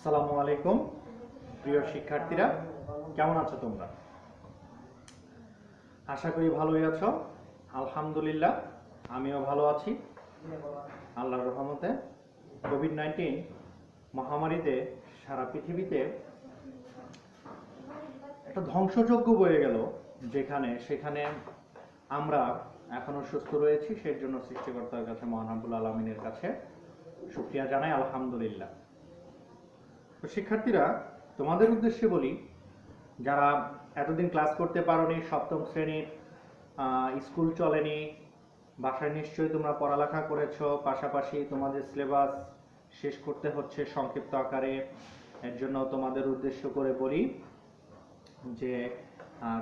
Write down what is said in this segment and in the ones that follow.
আসসালামু আলাইকুম প্রিয় শিক্ষার্থীরা, কেমন আছো তোমরা? আশা করি ভালোই আছো। আলহামদুলিল্লাহ আমিও ভালো আছি আল্লাহর রহমতে। কোভিড-19 মহামারীতে সারা পৃথিবীতে একটা ধ্বংসযজ্ঞ বয়ে গেল, সেখানে আমরা এখনো সুস্থ রয়েছি। সেই জন্য সৃষ্টিকর্তার কাছে, মহান রব্বুল আলামিনের কাছে শুকরিয়া জানাই, আলহামদুলিল্লাহ। তো শিক্ষার্থীরা, তোমাদের উদ্দেশ্যে বলি, যারা এতদিন ক্লাস করতে পারোনি, সপ্তম শ্রেণীর স্কুল চলেনি, বাসায় নিশ্চয়ই তোমরা পড়ালেখা করেছো, পাশাপাশি তোমাদের সিলেবাস শেষ করতে হচ্ছে সংক্ষিপ্ত আকারে। এর জন্য তোমাদের উদ্দেশ্য করে বলি যে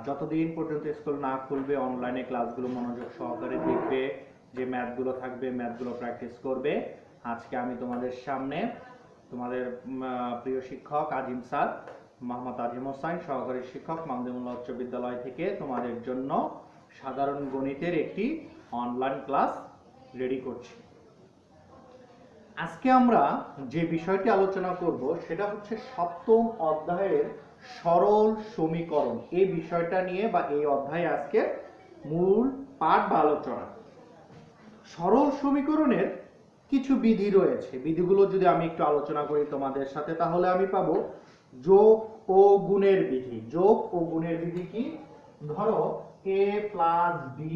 যতদিন পর্যন্ত স্কুল না খুলবে অনলাইনে ক্লাসগুলো মনোযোগ সহকারে দেখবে, যে ম্যাথগুলো থাকবে ম্যাথগুলো প্র্যাকটিস করবে। আজকে আমি তোমাদের সামনে তোমাদের প্রিয় শিক্ষক আজিম স্যার, মোহাম্মদ আজিম হোসাইন, সহকারী শিক্ষক, মামদুমুল্লাহ উচ্চ বিদ্যালয় থেকে তোমাদের জন্য সাধারণ গণিতের একটি অনলাইন ক্লাস রেডি করছি। আজকে আমরা যে বিষয়টি আলোচনা করব সেটা হচ্ছে সপ্তম অধ্যায়ের সরল সমীকরণ। এই বিষয়টা নিয়ে বা এই অধ্যায়ে আজকে মূল পাঠ বা আলোচনা। সরল সমীকরণের কিছু বিধি রয়েছে। বিধিগুলো যদি আমি একটু আলোচনা করি তোমাদের সাথে, তাহলে আমি পাবো যোগ ও গুণের বিধি। যোগ ও গুণের বিধি কি? ধরো a প্লাস বি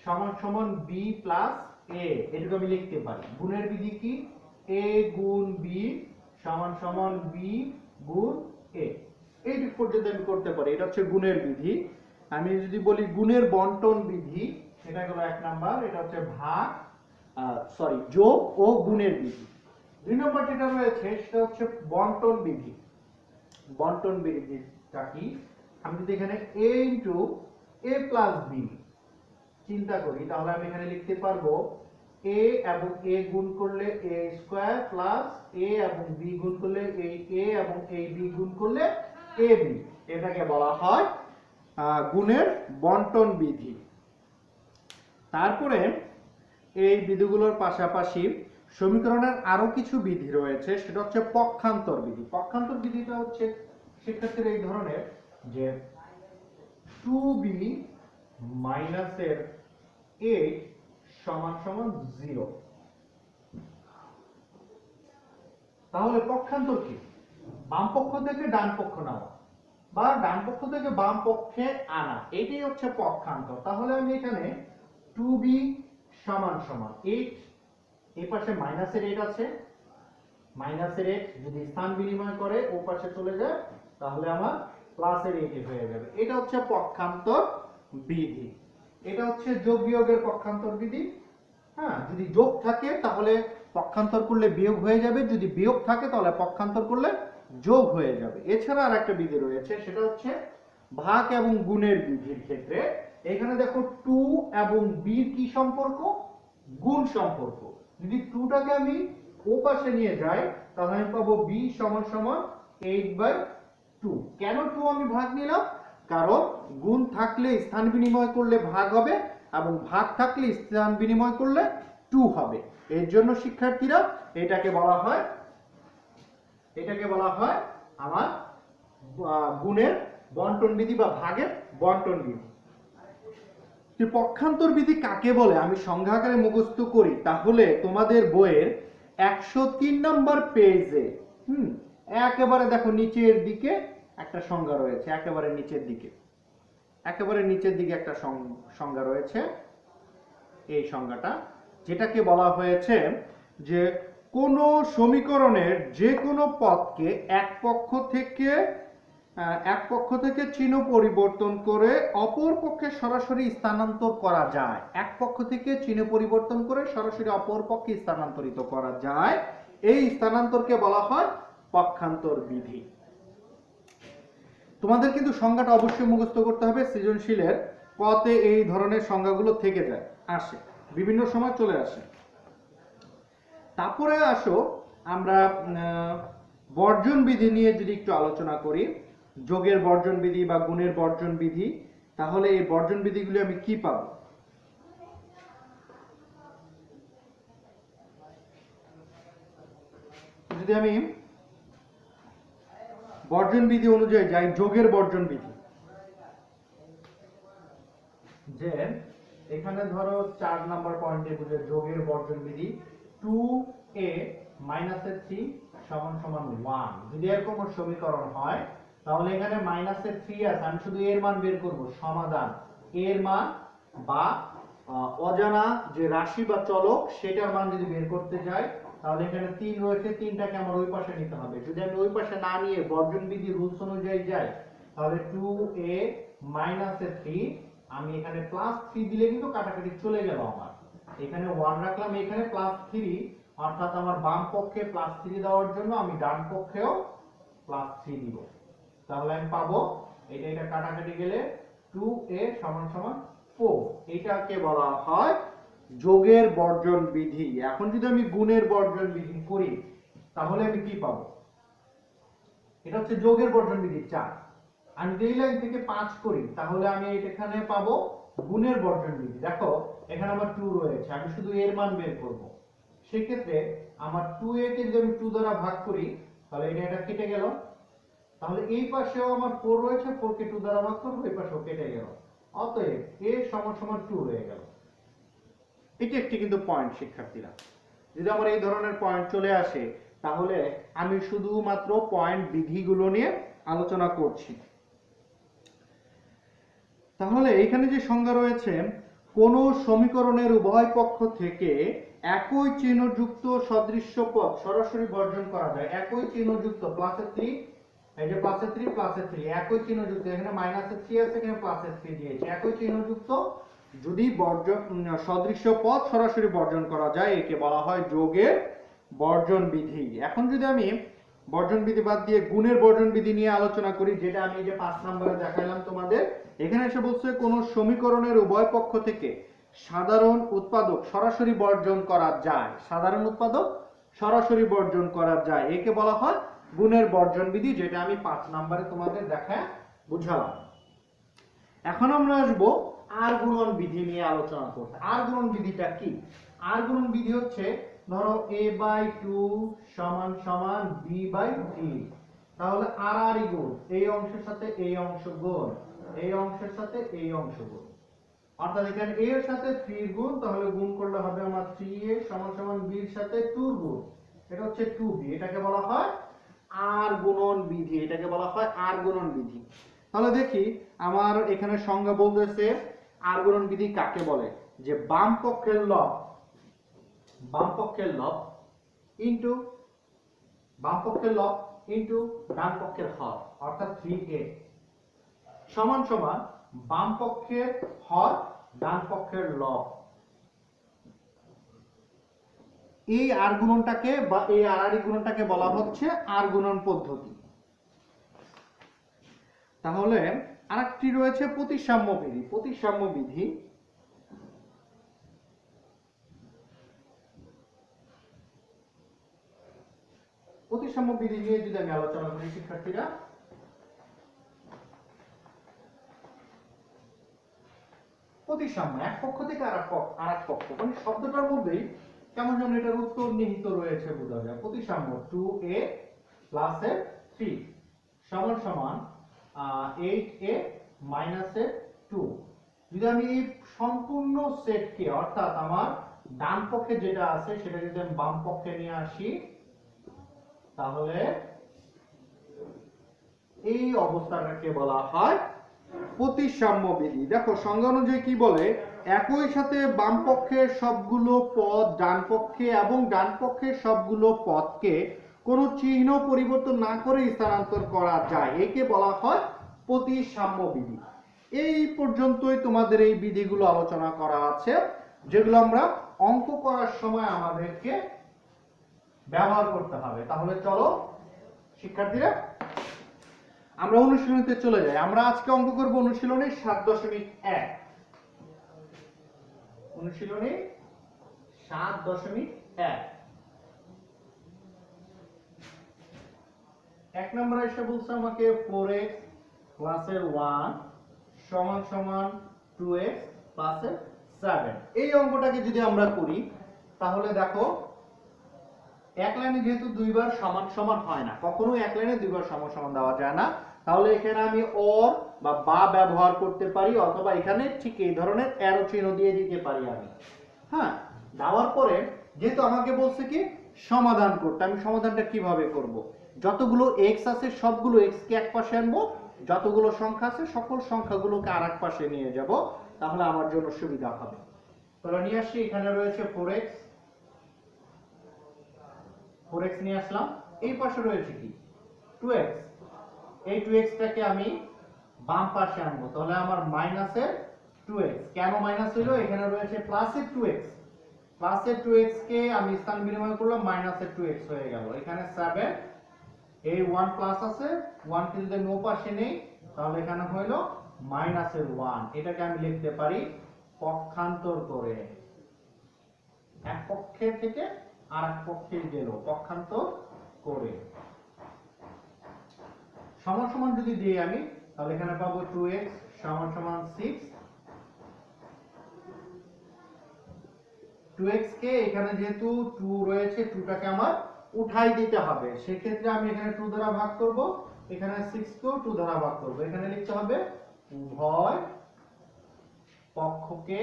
সমান সমান বি প্লাস এ, এটুকু আমি লিখতে পারি। গুণের বিধি কি? a গুণ বি সমান সমান বি গুণ এ। এইটুকু পর্যন্ত আমি করতে পারি। এটা হচ্ছে গুণের বিধি। আমি যদি বলি গুণের বন্টন বিধি, এটা হলো 1 নাম্বার। এটা হচ্ছে যোগ ও গুণের বিধি। 2 নম্বর যেটা রয়েছে সেটা হচ্ছে বন্টন বিধি। বন্টন বিধিটা কি? আমি যদি এখানে a into a plus b চিন্তা করি, তাহলে আমি এখানে লিখতে পারবো a এবং a গুণ করলে a স্কয়ার প্লাস a এবং b গুণ করলে এই a এবং এই b গুণ করলে ab। এটাকে বলা হয় গুণের বন্টন বিধি। তারপরে এই বিধিগুলোর পাশাপাশি সমীকরণের আরো কিছু বিধি রয়েছে, সেটা হচ্ছে পক্ষান্তর বিধি। পক্ষান্তর বিধিটা হচ্ছে শিক্ষার্থীর এই ধরনের যে 2b মাইনাস এর 8 সমান সমান 0। তাহলে পক্ষান্তর কি? বাম পক্ষ থেকে ডান পক্ষ নেওয়া বা ডান পক্ষ থেকে বাম পক্ষে আনা, এটাই হচ্ছে পক্ষান্তর। তাহলে আমি এখানে 2b সমান সমান 8, এই পাশে মাইনাসের 8 আছে, মাইনাসের 8 যদি স্থান বিনিময় করে ও পাশে চলে যায় তাহলে আমার প্লাসের 8 হয়ে যাবে। এটা হচ্ছে পক্ষান্তর বিধি। এটা হচ্ছে যোগ বিয়োগের পক্ষান্তর বিধি। হ্যাঁ, যদি যোগ থাকে তাহলে পক্ষান্তর করলে বিয়োগ হয়ে যাবে, যদি বিয়োগ থাকে তাহলে পক্ষান্তর করলে যোগ হয়ে যাবে। এছাড়া আর একটা বিধি রয়েছে, সেটা হচ্ছে ভাগ এবং গুণের বিধির ক্ষেত্রে। এখানে দেখো 2 এবং b কি সম্পর্ক? গুণ সম্পর্ক। যদি 2টাকে আমি ও পাশে নিয়ে যাই তাহলে আমি পাবো b সমান সমান 8/2। কেন 2 আমি ভাগ নিলাম? কারণ গুণ থাকলে স্থান বিনিময় করলে ভাগ হবে এবং ভাগ থাকলে স্থান বিনিময় করলে 2 হবে। এর জন্য শিক্ষার্থীরা এটাকে বলা হয় আমার গুণের বন্টন বিধি বা ভাগের বন্টন বিধি। পক্ষান্তর বিধি কাকে বলে আমি সংজ্ঞা আকারে মুখস্থ করি, তাহলে তোমাদের বইয়ের 103 নম্বর পেজে একেবারে দেখো নিচের দিকে একটা সংজ্ঞা রয়েছে। একেবারে নিচের দিকে একটা সংজ্ঞা রয়েছে। এই সংজ্ঞাটা যেটাকে বলা হয়েছে যে কোন সমীকরণের যে কোনো পদকে এক পক্ষ থেকে চিহ্ন পরিবর্তন করে অপর পক্ষে সরাসরি স্থানান্তর করা যায়। এক পক্ষ থেকে চিহ্ন পরিবর্তন করে সরাসরি অপর পক্ষে স্থানান্তরিত করা যায়। এই স্থানান্তরকে বলা হয় পক্ষান্তর বিধি। তোমাদের কিন্তু সংজ্ঞাটা অবশ্যই মুখস্থ করতে হবে। সৃজনশীলের পথে এই ধরনের সংজ্ঞাগুলো থেকে যায়, আসে, বিভিন্ন সময় চলে আসে। তারপরে আসো আমরা বর্জন বিধি নিয়ে যদি একটু আলোচনা করি, যোগের বর্জন বিধি বা গুণের বর্জন বিধি। তাহলে এই বর্জন বিধিগুলি আমি কি পাবো? যদি আমি বর্জন বিধি অনুযায়ী যাই, যোগের বর্জন বিধি, যে এখানে ধরো 4 নাম্বার পয়েন্টে বুঝে যোগের বর্জন বিধি 2a মাইনাসের 3 সমান সমান 1। যদি এরকম সমীকরণ হয় তাহলে এখানে মাইনাসের 3 আছে, আমি শুধু এর মান বের করব, সমাধান এর মান বা অজানা যে রাশি বা চলক সেটার মান যদি বের করতে যাই তাহলে এখানে 3 রয়েছে, 3টাকে আমার ওই পাশে নিতে হবে। যদি আমি ওই পাশে না নিয়ে বর্জন বিধি রুলস অনুযায়ী যাই তাহলে 2a মাইনাসের 3, আমি এখানে প্লাস 3 দিলে কিন্তু কাটাকাটি চলে গেল আমার, এখানে 1 রাখলাম, এখানে প্লাস 3, অর্থাৎ আমার বাম পক্ষে প্লাস 3 দেওয়ার জন্য আমি ডান পক্ষেও প্লাস 3 দিব। তাহলে আমি পাবো এটা কাটাকাটি গেলে 2a সমান সমান 4। এটাকে বলা হয় যোগের বর্জন বিধি। এখন যদি আমি গুণের বর্জন বিধি করি তাহলে আমি কি পাবো? এটা হচ্ছে যোগের বর্জন বিধি 4। আমি এই লাইন থেকে 5 করি তাহলে আমি এখানে পাবো গুণের বর্জন বিধি। দেখো এখানে আমার 2 রয়েছে, আমি শুধু এর মান বের করব। সেক্ষেত্রে আমার 2a কে যদি আমি 2 দ্বারা ভাগ করি তাহলে এটা কেটে গেল, তাহলে এই পাশেও আমার 4 রয়েছে, 4 কে 2 দ্বারা ভাগ করব, এই পাশেও কেটে গেল, অতএব a সমান সমান 2 হয়ে গেল। এটি একটি কিন্তু পয়েন্ট শিক্ষার্থীরা, যদি আমার এই ধরনের পয়েন্ট চলে আসে তাহলে আমি শুধুমাত্র পয়েন্ট বিধিগুলো নিয়ে আলোচনা করছি। তাহলে এখানে যে সংজ্ঞা রয়েছে, কোন সমীকরণের উভয় পক্ষ থেকে একই চিহ্নযুক্ত সদৃশ্য পদ সরাসরি বর্জন করা যায়। একই চিহ্নযুক্ত প্লাসের 3, এই যে প্লাসের 3 প্লাসের 3, একই চিহ্নযুক্ত, এখানে মাইনাসের 3 আছে, এখানে প্লাসের 3 দিয়েছে, একই চিহ্নযুক্ত যদি বর্জন সদৃশ্য পদ সরাসরি বর্জন করা যায় একে বলা হয় যোগের বর্জন বিধি। এখন যদি আমি বর্জন বিধি বাদ দিয়ে গুণের বর্জন বিধি নিয়ে আলোচনা করি, যেটা আমি এই যে 5 নম্বরে দেখাইলাম তোমাদের, এখানে এসে বলছে কোন সমীকরণের উভয় পক্ষ থেকে সাধারণ উৎপাদক সরাসরি বর্জন করা যায়। সাধারণ উৎপাদক সরাসরি বর্জন করা যায়, একে বলা হয় গুণের বর্জন বিধি, যেটা আমি 5 নম্বরে তোমাদের দেখায় বুঝালাম। এখন আমরা আসবো আর গুণন বিধি নিয়ে আলোচনা করতে। আর গুণন বিধিটা কি? আর গুণন বিধি হচ্ছে ধরো a/2 সমান সমান b/3, তাহলে আর গুণ এই অংশের সাথে এই অংশ গুণ, এই অংশের সাথে এই অংশ গুণ, অর্থাৎ এখানে a এর সাথে 3 গুণ, তাহলে গুণ করলে হবে আমার 3a সমান সমান b এর সাথে 2 গুণ, এটা হচ্ছে 2b। এটাকে বলা হয় আর গুণন বিধি, এটাকে বলা হয় আর গুণন বিধি। তাহলে দেখি আমার এখানে সংজ্ঞা বলতেছে আর গুণন বিধি কাকে বলে, যে বাম পক্ষের লব ইনটু ডান পক্ষের হর, অর্থাৎ 3a সমান সমান বাম পক্ষের হর ডান পক্ষের লব। এই আর গুণনটাকে বা এই আর গুণনটাকে বলা হচ্ছে আর গুণন পদ্ধতি। তাহলে আরেকটি রয়েছে প্রতিসাম্য বিধি। প্রতিসাম্য বিধি নিয়ে যদি আমি আলোচনা করি শিক্ষার্থীরা, প্রতিসাম্য এক পক্ষ থেকে আর এক পক্ষ, মানে শব্দটার মধ্যেই কেমন যেন এটার উত্তর নিহিত রয়েছে বোঝা যায়। প্রতিসাম্য 2a প্লাস 3 সমান সমান 8a মাইনাস 2। যদি আমি এই সম্পূর্ণ সেটকে, অর্থাৎ আমার ডান পক্ষে যেটা আছে সেটা যদি আমি বাম পক্ষে নিয়ে আসি তাহলে এই অবস্থাটাকে বলা হয় প্রতিসাম্য বিধি। দেখো সংজ্ঞা অনুযায়ী কি বলে, একই সাথে বাম পক্ষের সবগুলো পদ ডান পক্ষে এবং ডান পক্ষের সবগুলো পদকে কোনো চিহ্ন পরিবর্তন না করে স্থানান্তর করা যায়, একে বলা হয় প্রতিসাম্য বিধি। এই পর্যন্তই তোমাদের এই বিধিগুলো আলোচনা করা আছে, যেগুলো আমরা অঙ্ক করার সময় আমাদেরকে ব্যবহার করতে হবে। তাহলে চলো শিক্ষার্থীরা আমরা অনুশীলনীতে চলে যাই। আমরা আজকে অঙ্ক করব অনুশীলনী 7.1। অনুশীলনী 7.1 এক নম্বরে এসে বলছে আমাকে 4x প্লাসের 1 সমান সমান 2x প্লাসের 7। এই অঙ্কটাকে যদি আমরা করি তাহলে দেখো এক লাইনে যেহেতু দুইবার সমান সমান হয় না, কখনো এক লাইনে দুইবার সমান সমান দেওয়া যায় না, তাহলে এখানে আমি অর বা ব্যবহার করতে পারি, অথবা এখানে ঠিক এই ধরনের অ্যারো চিহ্ন দিয়ে দিতে পারি আমি। হ্যাঁ, দেওয়ার পরে যেহেতু আমাকে বলছে কি সমাধান করতে, আমি সমাধানটা কিভাবে করব? যতগুলো এক্স আছে সবগুলো এক্স কে এক পাশে আনবো, যতগুলো সংখ্যা আছে সকল সংখ্যাগুলোকে আর এক পাশে নিয়ে যাব, তাহলে আমার জন্য সুবিধা হবে। তাহলে নিয়ে আসি, এখানে রয়েছে 4x, 4x নিয়ে আসলাম। এই পাশে রয়েছে কি 2x, এই 2x টাকে আমি বাম পাশে আনবো, তাহলে আমার মাইনাসের 2x। কেন মাইনাস হলো? এখানে রয়েছে প্লাসের 2x, প্লাসের 2x কে আমি স্থান বিনিময় করলাম, মাইনাসের 2x হয়ে গেল। এখানে 7, এই 1 প্লাস আছে, 1 কে যদি নো পাশে নেই তাহলে এখানে হলো মাইনাসের 1। এটাকে আমি লিখতে পারি পক্ষান্তর করে, এক পক্ষের থেকে আর এক পক্ষে গেল, পক্ষান্তর করে। সমান সমান যদি দিই আমি, তাহলে এখানে পাবো 2x সমান সমান 6। 2x কে এখানে যেহেতু 2 রয়েছে, 2টাকে আমার উঠাই দিতে হবে, সেক্ষেত্রে আমি এখানে 2 দ্বারা ভাগ করব, এখানে 6 কেও 2 দ্বারা ভাগ করব। এখানে লিখতে হবে উভয় পক্ষকে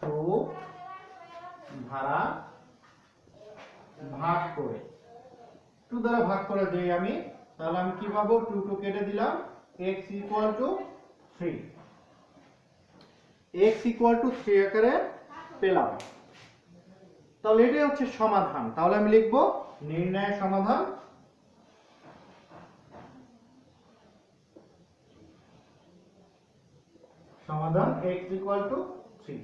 2 দ্বারা ভাগ করে, 2 দ্বারা ভাগ করে দেই আমি, তাহলে আমি কি পাবো? 2 2 কেটে দিলাম, x = 3, x = 3 আকারে পেলাম। তাহলে এটাই হচ্ছে সমাধান। তাহলে আমি লিখব নির্ণয় সমাধান, সমাধান x = 3।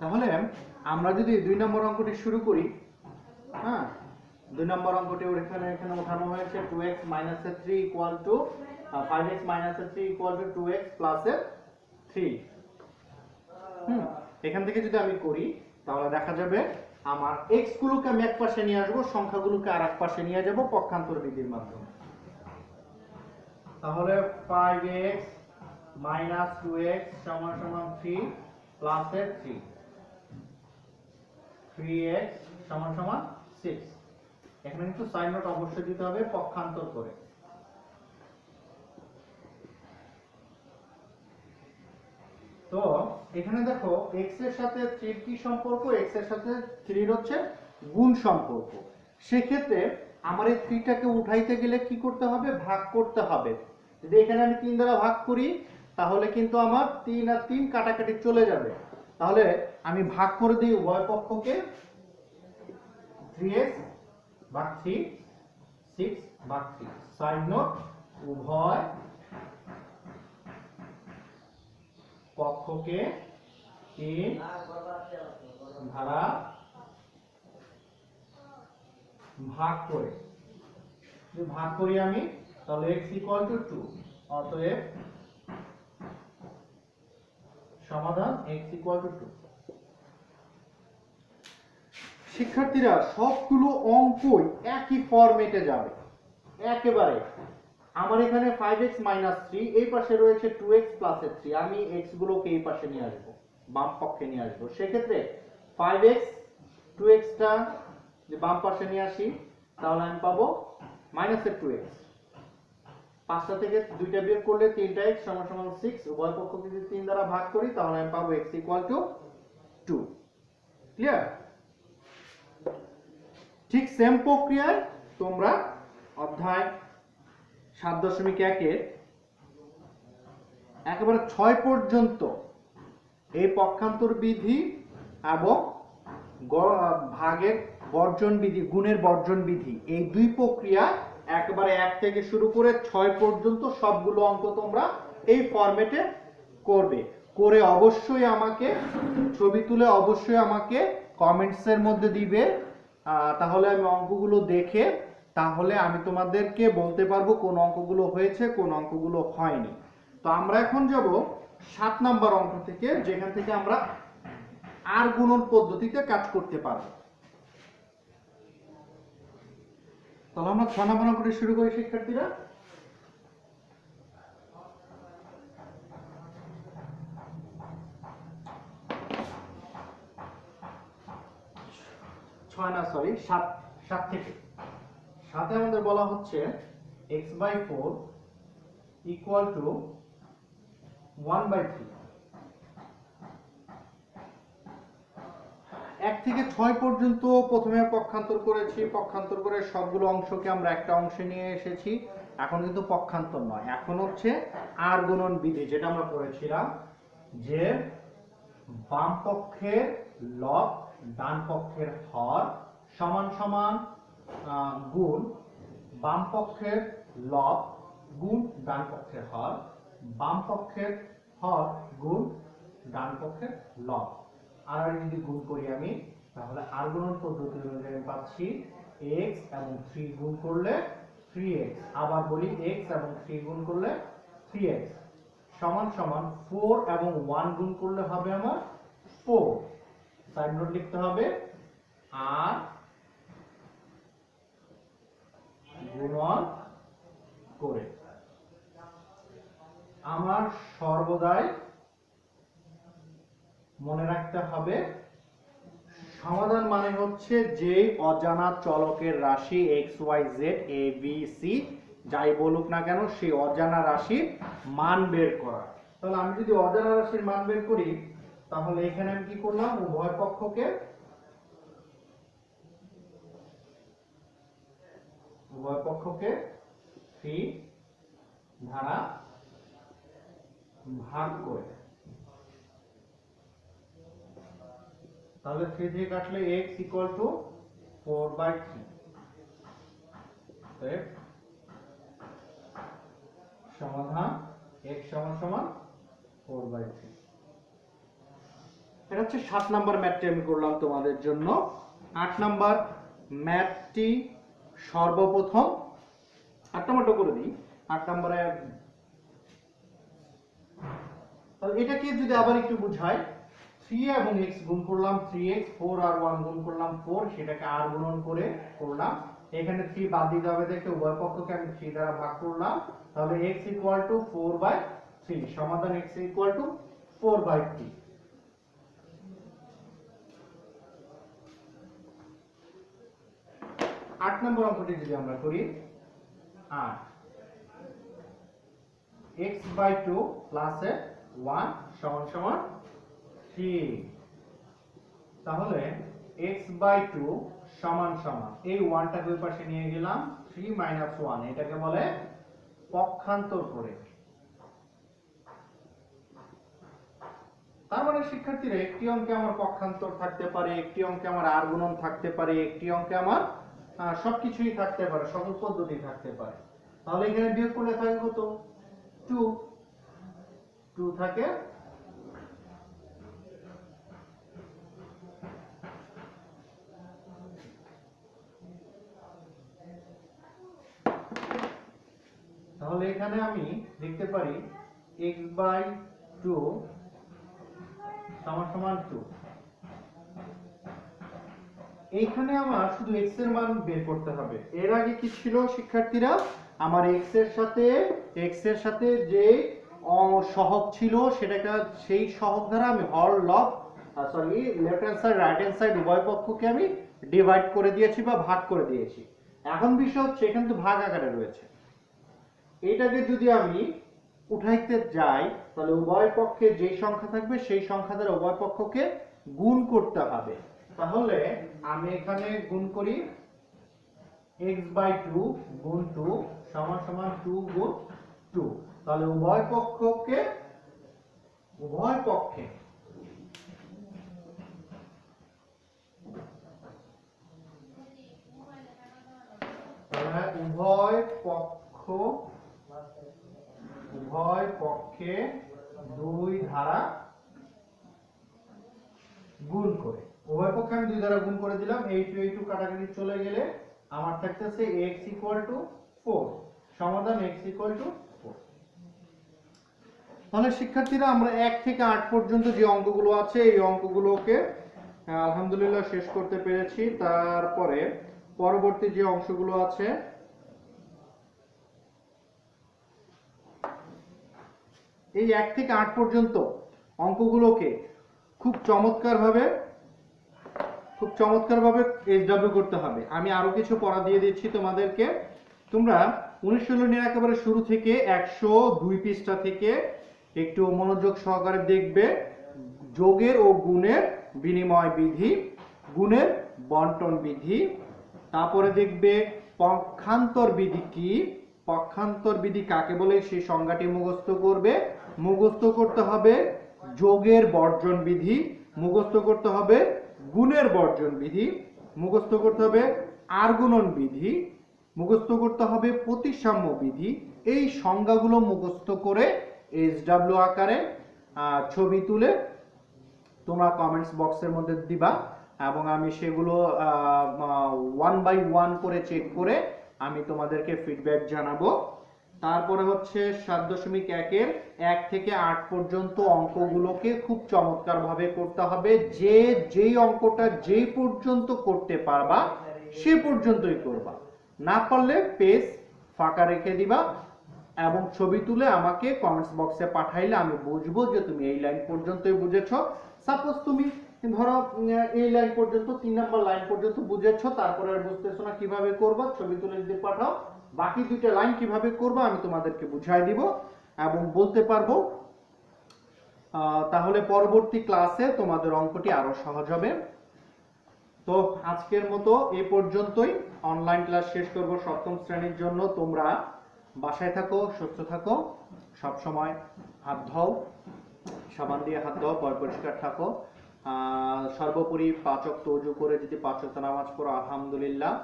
তাহলে আমরা যদি 2 নম্বর অঙ্কটি শুরু করি, হ্যাঁ, 2 নম্বর অঙ্কটি এখানে উঠানো হয়েছে 2x - 3 = 5x - 3 = 2x + 3। এখান থেকে যদি আমি করি তাহলে দেখা যাবে আমার x গুলোকে আমি এক পাশে নিয়ে আসবো, সংখ্যাগুলোকে আর এক পাশে নিয়ে যাব পক্ষান্তর বিধির মাধ্যমে। তাহলে 5x - 2x = 3 + 3, 3x = 6। এখানে কিন্তু সাইন নোট অবশ্যই দিতে হবে পক্ষান্তর করে। তো এখানে দেখো x এর সাথে 3 এর কি সম্পর্ক? x এর সাথে 3 এর হচ্ছে গুণ সম্পর্ক। সেক্ষেত্রে আমার এই 3 টাকে উঠাইতে গেলে কি করতে হবে? ভাগ করতে হবে। যদি এখানে আমি 3 দ্বারা ভাগ করি তাহলে কিন্তু আমার 3 আর 3 কাটাকাটি চলে যাবে। তাহলে আমি ভাগ করে দিই উভয় পক্ষকে, 3x ভাগ 3, 6 ভাগ 3। সাইড নোট, উভয় পক্ষকে 3 দ্বারা ভাগ করে, যদি ভাগ করি আমি তাহলে x = 2। অতএব সমাধান x = 2। শিক্ষার্থীরা সবগুলো অঙ্কই একই ফরম্যাটে যাবে একেবারে। আমার এখানে 5x - 3, এই পাশে রয়েছে 2x + 3, আমি x গুলোকে এই পাশে নিয়ে আসবো, বাম পক্ষে নিয়ে আসবো। সেক্ষেত্রে 5x 2x টা যে বাম পাশে নিয়ে আসি তাহলে আমি পাবো -2x। 5টা থেকে 2টা বিয়োগ করলে 3টা x = 6, উভয় পক্ষকে যদি 3 দ্বারা ভাগ করি তাহলে আমি পাবো x = 2। ক্লিয়ার? ঠিক সেম প্রক্রিয়ায় তোমরা অধ্যায় 7.1 এর একেবারে 6 পর্যন্ত এই পক্ষান্তর বিধি এবং ভাগের বর্জন বিধি, গুণের বর্জন বিধি, এই দুই প্রক্রিয়া একেবারে 1 থেকে শুরু করে 6 পর্যন্ত সবগুলো অঙ্ক তোমরা এই ফরম্যাটে করবে। করে অবশ্যই আমাকে ছবি তুলে অবশ্যই আমাকে কমেন্টসের মধ্যে দিবে, তাহলে আমি অঙ্কগুলো দেখে তাহলে আমি তোমাদেরকে বলতে পারবো কোন অঙ্কগুলো হয়েছে কোন অঙ্কগুলো হয়নি। তো আমরা এখন যাব 7 নাম্বার অঙ্ক থেকে, যেখান থেকে আমরা আর গুণন পদ্ধতিতে কাজ করতে পারবো। তাহলে আমরা 6 নাম্বার অঙ্কটি শুরু করি শিক্ষার্থীরা। 6 না সরি 7 7 থেকে 7 এ আমাদের বলা হচ্ছে x/4 ইকুয়াল টু 1/3। 1 থেকে 6 পর্যন্ত প্রথমে পক্ষান্তর করেছি, পক্ষান্তর করে সবগুলো অংশকে আমরা একটা অংশে নিয়ে এসেছি। এখন কিন্তু পক্ষান্তর নয়, এখন হচ্ছে আর গুণন বিধি, যেটা আমরা করেছিলাম যে বাম পক্ষের লব ডান পক্ষের হর সমান সমান গুণ বাম পক্ষের লব গুণ ডান পক্ষের হর, বাম পক্ষের হর গুণ ডান পক্ষের লব। আর যদি গুণ করি আমি, তাহলে আর গুণন পদ্ধতি অনুযায়ী পাচ্ছি x এবং 3 গুণ করলে 3x, আবার বলি x এবং 3 গুণ করলে 3x সমান সমান 4 এবং 1 গুণ করলে হবে আমার 4। সাইড নোট লিখতে হবে আর গুণন করে। আমার সর্বদাই মনে রাখতে হবে সমাধান মানে হচ্ছে যে অজানা চলকের রাশি x y z a b c যাই বলুক না কেন সেই অজানা রাশির মান বের করা। তাহলে আমি যদি অজানা রাশির মান বের করি, তাহলে এখানে আমি কি করলাম, উভয় পক্ষকে উভয় পক্ষকে 3 দ্বারা ভাগ করে, তাহলে 3 দিয়ে কাটলে x ইকুয়াল টু 4/3। সমাধান x সমান সমান 4/3। এটা হচ্ছে 7 নাম্বার ম্যাথটি আমি করলাম তোমাদের জন্য। 8 নাম্বার ম্যাথটি সর্বপ্রথম 8 নাম্বারটা করে দিই। 8 নম্বরে তাহলে এটাকে যদি আবার একটু বুঝাই, 3 এবং x গুণ করলাম 3x, 4 আর 1 গুণ করলাম 4, সেটাকে r গুণন করে করলাম। এখানে 3 বাদ দিতে হবে দেখে উভয় পক্ষকে আমি 3 দ্বারা ভাগ করলাম, তাহলে x ইকুয়াল টু 4/3। সমাধান x ইকুয়াল টু 4/3। 8 নম্বর অঙ্কটি যদি আমরা করি, 8 x/2 প্লাস 1 সমান সমান 3। তাহলে x/2 সমান সমান এই 1টাকে ওই পাশে নিয়ে গেলাম, 3 - 1, এটাকে বলে পক্ষান্তর করে। তার মানে শিক্ষার্থীরা একটি অঙ্কে আমার পক্ষান্তর থাকতে পারে, একটি অঙ্কে আমার আর গুণন থাকতে পারে, একটি অঙ্কে আমার সবকিছুই থাকতে পারে, সকল পদ্ধতি থাকতে পারে। তাহলে এখানে বিয়োগ করলে থাকে কত, 2 থাকে, তাহলে এখানে আমি লিখতে পারি x/2 সমান সমান 2। এইখানে আমার শুধু x এর মান বের করতে হবে। এর আগে কি ছিল শিক্ষার্থীরা, আমার x এর সাথে যে সহগ ছিল সেটাকে সেই সহগ দ্বারা আমি হর লব left hand side right hand side উভয় পক্ষকে আমি ডিভাইড করে দিয়েছি বা ভাগ করে দিয়েছি। এখন বিষয় হচ্ছে এখানে তো ভাগ আকারে রয়েছে, এটাকে যদি আমি উঠাইতে যাই তাহলে উভয় পক্ষে যে সংখ্যা থাকবে সেই সংখ্যা দ্বারা উভয় পক্ষকে গুণ করতে হবে। তাহলে আমি এখানে গুণ করি x/2 গুণ 2 সমান সমান 2 গুণ 2। তাহলে উভয় পক্ষে উভয় পক্ষ উভয় পক্ষে 2 দ্বারা গুণ করে, উভয় পক্ষে আমি 2 দ্বারা গুণ করে দিলাম। এই টু কাটাকাটি চলে গেলে আমার থাকতেছে x ইকুয়াল টু 4। সমাধান x ইকুয়াল টু 4। তাহলে শিক্ষার্থীরা আমরা 1 থেকে 8 পর্যন্ত যে অঙ্কগুলো আছে এই অঙ্কগুলোকে আলহামদুলিল্লাহ শেষ করতে পেরেছি। তারপরে পরবর্তী যে অংশগুলো আছে এই 1 থেকে 8 পর্যন্ত অঙ্কগুলোকে খুব চমৎকারভাবে খুব চমৎকারভাবে SW করতে হবে। আমি আরো কিছু পড়া দিয়ে দিচ্ছি তোমাদেরকে। তোমরা অনুশীলনের একেবারে শুরু থেকে 102 পৃষ্ঠা থেকে একটু মনোযোগ সহকারে দেখবে। যোগের ও গুণের বিনিময় বিধি, গুণের বন্টন বিধি, তারপরে দেখবে পক্ষান্তর বিধি কি, পক্ষান্তর বিধি কাকে বলে সেই সংজ্ঞাটি মুখস্থ করবে। মুখস্থ করতে হবে যোগের বর্জন বিধি, মুখস্থ করতে হবে গুণের বর্জন বিধি, মুখস্থ করতে হবে আর গুণন বিধি, মুখস্থ করতে হবে প্রতিসাম্য বিধি। এই সংজ্ঞাগুলো মুখস্থ করে SW আকারে ছবি তুলে তোমরা কমেন্টস বক্সের মধ্যে দিবা এবং আমি সেগুলো 1 বাই 1 করে চেক করে আমি তোমাদেরকে ফিডব্যাক জানাবো। তারপরে হচ্ছে 7.1 এর 1 থেকে 8 পর্যন্ত অঙ্কগুলোকে খুব চমৎকার ভাবে করতে হবে। যেই অঙ্কটা যেই পর্যন্ত করতে পারবা সে পর্যন্তই করবা, না পারলে পেজ ফাঁকা রেখে দিবা এবং ছবি তুলে আমাকে কমেন্টস বক্সে পাঠাইলে আমি বুঝবো যে তুমি এই লাইন পর্যন্তই বুঝেছো। সাপোজ তুমি ধরো এই লাইন পর্যন্ত 3 নাম্বার লাইন পর্যন্ত বুঝেছো, তারপরে আর বুঝতেছো না কিভাবে করবা, ছবি তুলে যদি পাঠাও বাকি দুইটা লাইন কিভাবে করবা আমি তোমাদেরকে বুঝাই দিব এবং বলতে পারবো। তাহলে পরবর্তী ক্লাসে তোমাদের অঙ্কটি আরো সহজ হবে। তো আজকের মতো এই পর্যন্তই। অনলাইন ক্লাস শেষ করব সপ্তম শ্রেণীর জন্য। তোমরা বাসায় থাকো, সুস্থ থাকো, সব সময় হাত ধোও, সাবান দিয়ে হাত ধোও, পরিষ্কার থাকো। সর্বোপরি 5 ওয়াক্ত ওযু করে যদি 5 ওয়াক্ত নামাজ পড়ো আলহামদুলিল্লাহ,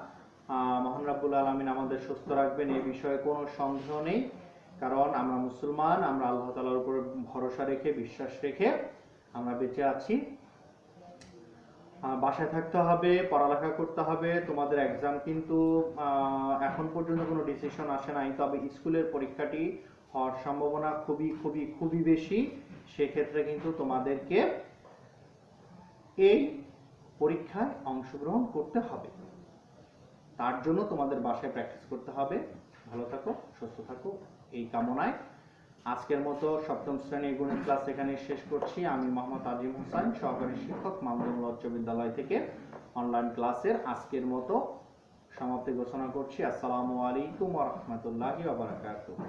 মহান রাব্বুল আলামিন আমাদের সুস্থ রাখবেন, এই বিষয়ে কোনো সন্দেহ নেই। কারণ আমরা মুসলমান, আমরা আল্লাহ তাআলার উপর ভরসা রেখে বিশ্বাস রেখে আমরা বেঁচে আছি। বাসায় থাকতে হবে, পড়ালেখা করতে হবে। তোমাদের এক্সাম কিন্তু এখন পর্যন্ত কোনো ডিসিশন আসে নাই, তবে স্কুলের পরীক্ষাটি হওয়ার সম্ভাবনা খুবই খুবই খুবই বেশি। সেক্ষেত্রে কিন্তু তোমাদেরকে এই পরীক্ষায় অংশগ্রহণ করতে হবে, তার জন্য তোমাদের বাসায় প্র্যাকটিস করতে হবে। ভালো থাকো, সুস্থ থাকো এই কামনায় আজকের মতো সপ্তম শ্রেণীর গণিত ক্লাস এখানে শেষ করছি। আমি মোহাম্মদ আজিম হোসেন, সহকারী শিক্ষক, মামদুল্লাহ উচ্চ বিদ্যালয় থেকে অনলাইন ক্লাসের আজকের মতো সমাপ্তি ঘোষণা করছি। আসসালামু আলাইকুম ওয়া রাহমাতুল্লাহি ওয়া বারাকাতুহু।